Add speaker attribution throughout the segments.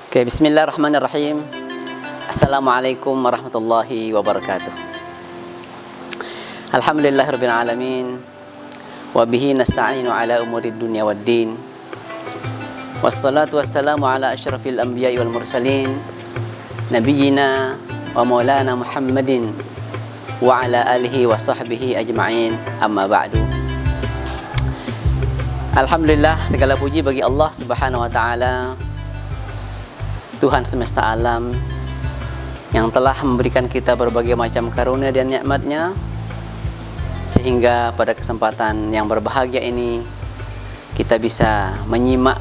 Speaker 1: Oke, bismillahirrahmanirrahim. Assalamualaikum warahmatullahi wabarakatuh. Alhamdulillahirabbil alamin. Wa bihi nasta'inu ala umurid dunya waddin. Wassalatu wassalamu ala asyrafil anbiya'i wal mursalin, nabiyyina wa maulana Muhammadin wa ala alihi wa sahbihi ajma'in. Amma ba'du. Alhamdulillah, segala puji bagi Allah Subhanahu wa taala, Tuhan semesta alam, yang telah memberikan kita berbagai macam karunia dan nikmat-Nya, sehingga pada kesempatan yang berbahagia ini kita bisa menyimak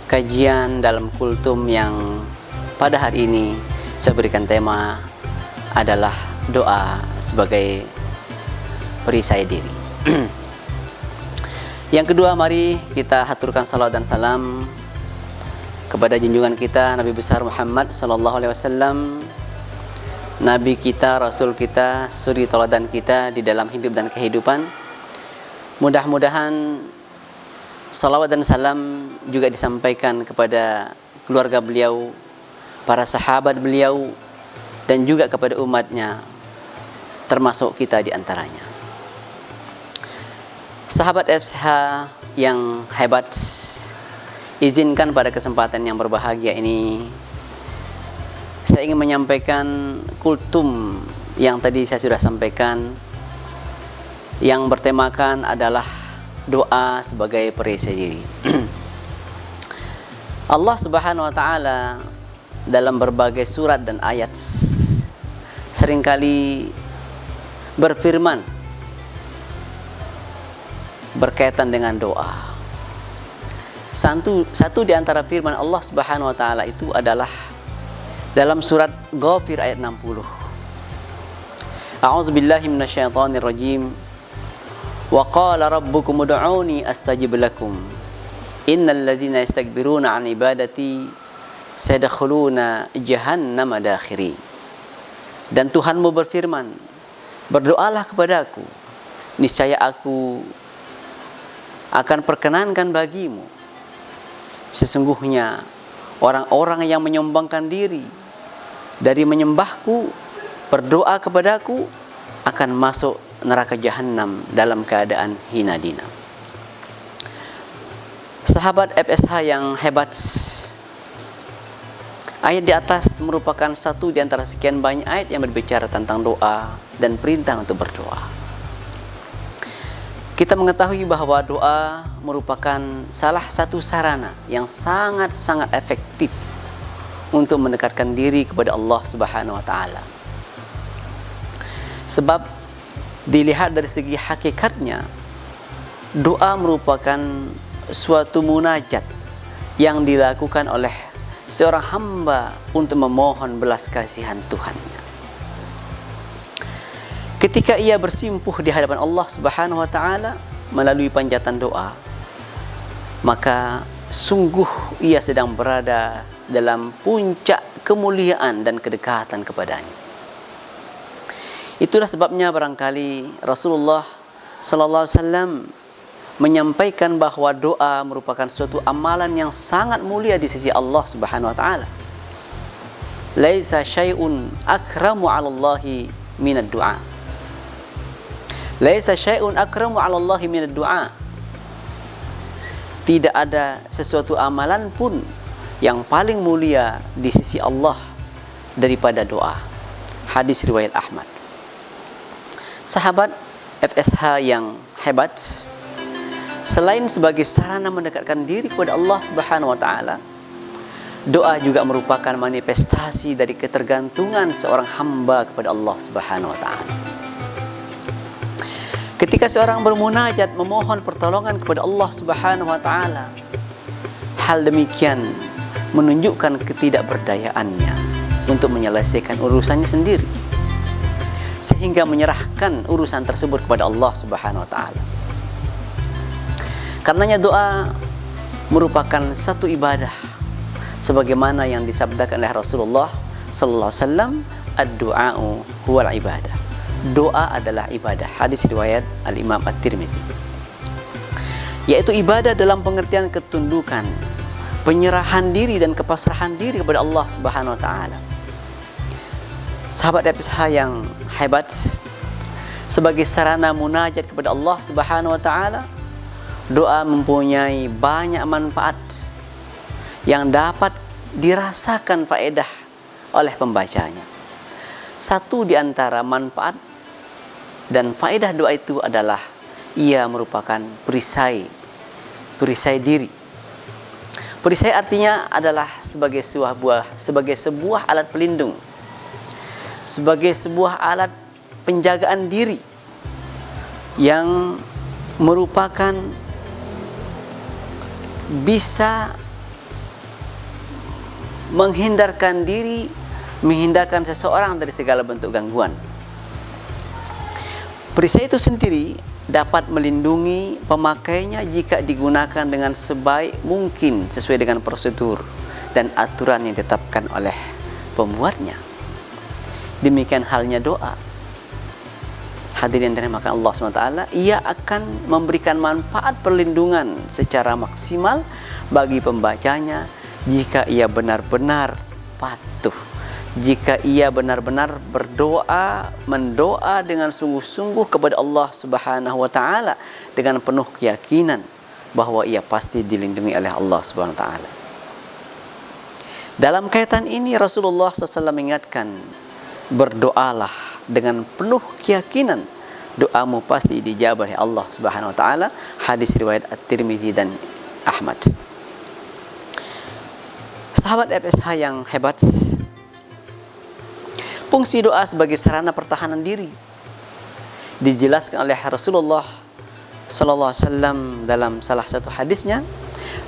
Speaker 1: kajian dalam kultum yang pada hari ini saya berikan tema adalah doa sebagai perisai diri. Yang kedua, mari kita haturkan salawat dan salam kepada junjungan kita Nabi besar Muhammad sallallahu alaihi wasallam, Nabi kita, Rasul kita, suri teladan kita di dalam hidup dan kehidupan. Mudah-mudahan salawat dan salam juga disampaikan kepada keluarga beliau, para sahabat beliau, dan juga kepada umatnya, termasuk kita di antaranya. Sahabat FSH yang hebat, izinkan pada kesempatan yang berbahagia ini saya ingin menyampaikan kultum yang tadi saya sudah sampaikan, yang bertemakan adalah doa sebagai perisai diri. Allah Subhanahu wa taala dalam berbagai surat dan ayat seringkali berfirman berkaitan dengan doa. Satu di antara firman Allah Subhanahu wa taala itu adalah dalam surat Ghafir ayat 60. A'udzubillahi minasyaitonir rajim. Wa qala rabbukum ud'uni astajib lakum. Innal ladzina yastakbiruna 'an ibadati sayadkhuluna jahannama dakhiri. Dan Tuhanmu berfirman, berdoalah kepadaku, niscaya aku akan perkenankan bagimu. Sesungguhnya orang-orang yang menyombongkan diri dari menyembahku, berdoa kepadaku, akan masuk neraka jahanam dalam keadaan hina dina. Sahabat FSH yang hebat, ayat di atas merupakan satu di antara sekian banyak ayat yang berbicara tentang doa dan perintah untuk berdoa. Kita mengetahui bahwa doa merupakan salah satu sarana yang sangat-sangat efektif untuk mendekatkan diri kepada Allah Subhanahu wa taala. Sebab dilihat dari segi hakikatnya, doa merupakan suatu munajat yang dilakukan oleh seorang hamba untuk memohon belas kasihan Tuhannya. Ketika ia bersimpuh di hadapan Allah Subhanahu wa taala melalui panjatan doa, maka sungguh ia sedang berada dalam puncak kemuliaan dan kedekatan kepadanya. Itulah sebabnya barangkali Rasulullah sallallahu alaihi wasallam menyampaikan bahwa doa merupakan suatu amalan yang sangat mulia di sisi Allah Subhanahu wa taala. Laisa syai'un akramu 'ala Allahi minad du'a. Laisa syai'un akramu 'ala Allahi minad du'a. Tidak ada sesuatu amalan pun yang paling mulia di sisi Allah daripada doa. Hadis riwayat Ahmad. Sahabat FSH yang hebat, selain sebagai sarana mendekatkan diri kepada Allah Subhanahu wa taala, doa juga merupakan manifestasi dari ketergantungan seorang hamba kepada Allah Subhanahu wa taala. Ketika seorang bermunajat memohon pertolongan kepada Allah Subhanahu wa taala, hal demikian menunjukkan ketidakberdayaannya untuk menyelesaikan urusannya sendiri, sehingga menyerahkan urusan tersebut kepada Allah Subhanahu wa taala. Karenanya doa merupakan satu ibadah sebagaimana yang disabdakan oleh Rasulullah sallallahu alaihi wasallam, ad-du'a'u huwal ibadah. Doa adalah ibadah. Hadis riwayat Al-Imam At-Tirmizi. Yaitu ibadah dalam pengertian ketundukan, penyerahan diri dan kepasrahan diri kepada Allah Subhanahu wa taala. Sahabat FSH yang hebat, sebagai sarana munajat kepada Allah Subhanahu wa taala, doa mempunyai banyak manfaat yang dapat dirasakan faedah oleh pembacanya. Satu di antara manfaat dan faedah doa itu adalah ia merupakan perisai diri. Perisai artinya adalah sebagai sebuah alat pelindung, sebagai sebuah alat penjagaan diri yang merupakan bisa menghindarkan diri, menghindarkan seseorang dari segala bentuk gangguan. Perisai itu sendiri dapat melindungi pemakainya jika digunakan dengan sebaik mungkin sesuai dengan prosedur dan aturan yang ditetapkan oleh pembuatnya. Demikian halnya doa. Hadirin dan maka Allah SWT, ia akan memberikan manfaat perlindungan secara maksimal bagi pembacanya jika ia benar-benar patuh, jika ia benar-benar mendoa dengan sungguh-sungguh kepada Allah Subhanahu wa taala dengan penuh keyakinan bahwa ia pasti dilindungi oleh Allah Subhanahu wa taala. Dalam kaitan ini Rasulullah SAW mengingatkan, berdoalah dengan penuh keyakinan, doamu pasti dijawab oleh Allah Subhanahu wa taala. Hadis riwayat At-Tirmizi dan Ahmad. Sahabat FSH yang hebat, fungsi doa sebagai sarana pertahanan diri dijelaskan oleh Rasulullah sallallahu alaihi wasallam dalam salah satu hadisnya,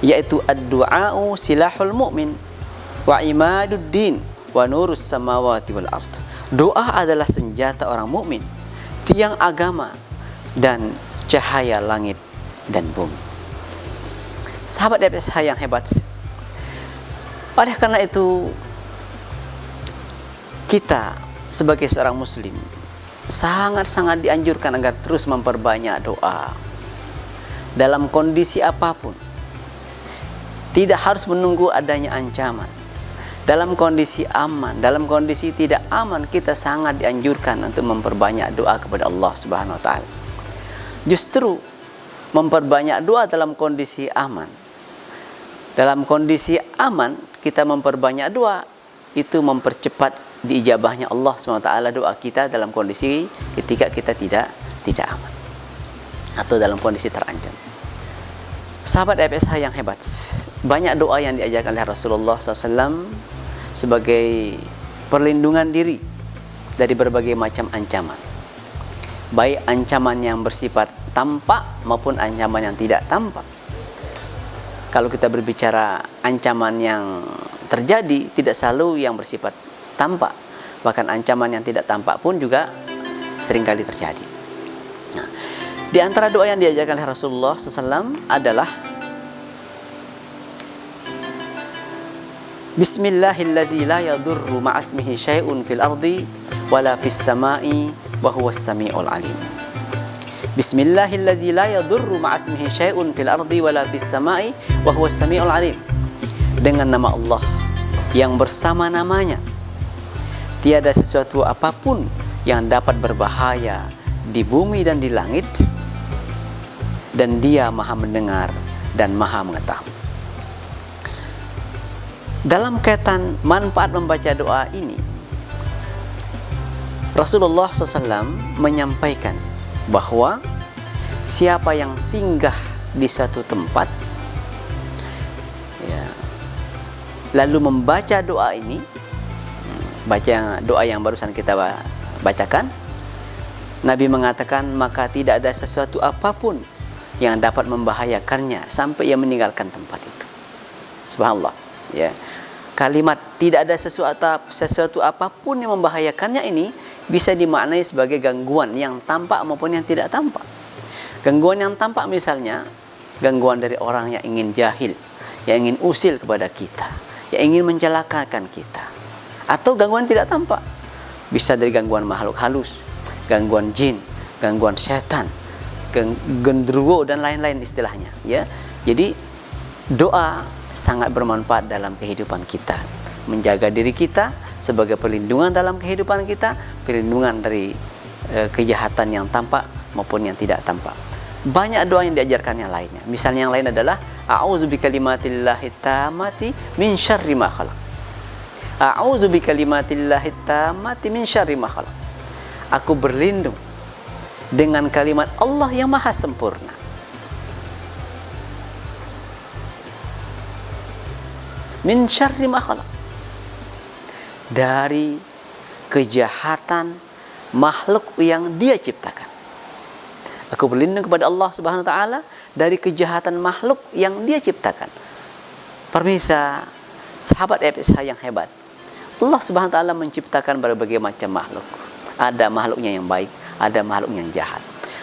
Speaker 1: yaitu ad-du'a'u silahul mu'min wa imaduddin wa nurus samawati wal ard. Doa adalah senjata orang mukmin, tiang agama dan cahaya langit dan bumi. Sahabat FSH yang hebat, oleh karena itu kita sebagai seorang muslim sangat-sangat dianjurkan agar terus memperbanyak doa dalam kondisi apapun. Tidak harus menunggu adanya ancaman. Dalam kondisi aman, dalam kondisi tidak aman, kita sangat dianjurkan untuk memperbanyak doa kepada Allah Subhanahu wa taala. Justru memperbanyak doa dalam kondisi aman. Dalam kondisi aman kita memperbanyak doa, itu mempercepat diijabahnya Allah SWT doa kita dalam kondisi ketika kita tidak aman atau dalam kondisi terancam. Sahabat FSH yang hebat, banyak doa yang diajarkan oleh Rasulullah SAW sebagai perlindungan diri dari berbagai macam ancaman, baik ancaman yang bersifat tampak maupun ancaman yang tidak tampak. Kalau kita berbicara ancaman yang terjadi, tidak selalu yang bersifat tampak, bahkan ancaman yang tidak tampak pun juga seringkali terjadi. Nah, di antara doa yang diajarkan oleh Rasulullah SAW adalah Bismillahilladzi la yadurru ma'asmihi syai'un fil ardi wala fis sama'i wa huwas sami'ul alim. Bismillahilladzi la yadurru ma'asmihi syai'un fil ardi wala fis sama'i wa huwas sami'ul alim. Dengan nama Allah yang bersama namanya tiada sesuatu apapun yang dapat berbahaya di bumi dan di langit, dan Dia Maha mendengar dan Maha mengetahui. Dalam kaitan manfaat membaca doa ini, Rasulullah SAW menyampaikan bahwa siapa yang singgah di suatu tempat, ya, lalu membaca doa ini, baca doa yang barusan kita bacakan, Nabi mengatakan maka tidak ada sesuatu apapun yang dapat membahayakannya sampai ia meninggalkan tempat itu. Subhanallah, ya. Kalimat tidak ada sesuatu apapun yang membahayakannya ini bisa dimaknai sebagai gangguan yang tampak maupun yang tidak tampak. Gangguan yang tampak misalnya gangguan dari orang yang ingin jahil, yang ingin usil kepada kita, yang ingin mencelakakan kita. Atau gangguan tidak tampak, bisa dari gangguan makhluk halus, gangguan jin, gangguan setan, gendruwo dan lain-lain istilahnya, ya. Jadi doa sangat bermanfaat dalam kehidupan kita, menjaga diri kita sebagai perlindungan dalam kehidupan kita, perlindungan dari kejahatan yang tampak maupun yang tidak tampak. Banyak doa yang diajarkan yang lainnya. Misalnya yang lain adalah a'udzu bikalimatillahi tammati min syarri ma khalaq. A'udzu bikalimatillahi tammati min syarri ma khalaq. Aku berlindung dengan kalimat Allah yang maha sempurna min syarri ma khalaq, dari kejahatan makhluk yang Dia ciptakan. Aku berlindung kepada Allah Subhanahu wa taala dari kejahatan makhluk yang Dia ciptakan. Pemirsa, sahabat FSH yang hebat, Allah Subhanahu wa taala menciptakan berbagai macam makhluk. Ada makhluknya yang baik, ada makhluk yang jahat.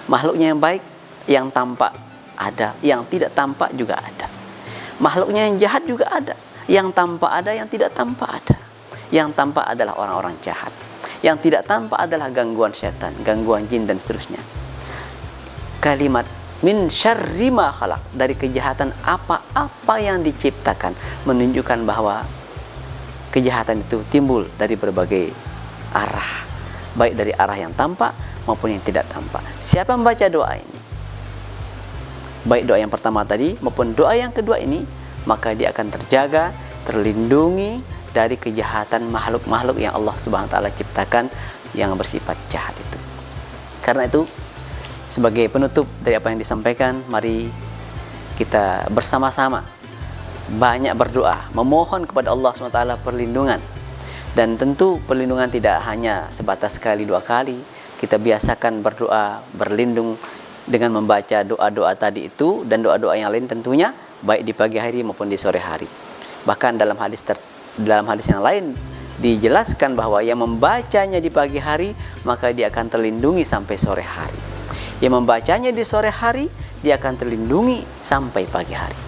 Speaker 1: Makhluknya yang baik, yang tampak ada, yang tidak tampak juga ada. Makhluknya yang jahat juga ada, yang tampak ada, yang tidak tampak ada. Yang tampak adalah orang-orang jahat, yang tidak tampak adalah gangguan setan, gangguan jin dan seterusnya. Kalimat min syarri ma khalaq, dari kejahatan apa-apa yang diciptakan, menunjukkan bahwa kejahatan itu timbul dari berbagai arah, baik dari arah yang tampak maupun yang tidak tampak. Siapa membaca doa ini, baik doa yang pertama tadi maupun doa yang kedua ini, maka dia akan terjaga, terlindungi dari kejahatan makhluk-makhluk yang Allah Subhanahu wa taala ciptakan yang bersifat jahat itu. Karena itu, sebagai penutup dari apa yang disampaikan, mari kita bersama-sama banyak berdoa, memohon kepada Allah Subhanahu wa taala perlindungan. Dan tentu perlindungan tidak hanya sebatas sekali dua kali. Kita biasakan berdoa, berlindung dengan membaca doa-doa tadi itu dan doa-doa yang lain tentunya, baik di pagi hari maupun di sore hari. Bahkan dalam hadis yang lain dijelaskan bahwa yang membacanya di pagi hari maka dia akan terlindungi sampai sore hari. Yang membacanya di sore hari dia akan terlindungi sampai pagi hari.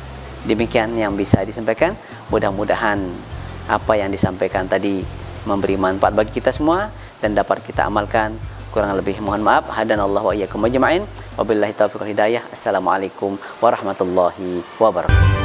Speaker 1: Demikian yang bisa disampaikan. Mudah-mudahan apa yang disampaikan tadi memberi manfaat bagi kita semua dan dapat kita amalkan. Kurang lebih mohon maaf. Hadanallahu wa iyyakum ajma'in. Wabillahi taufiq wal hidayah. Assalamualaikum warahmatullahi wabarakatuh.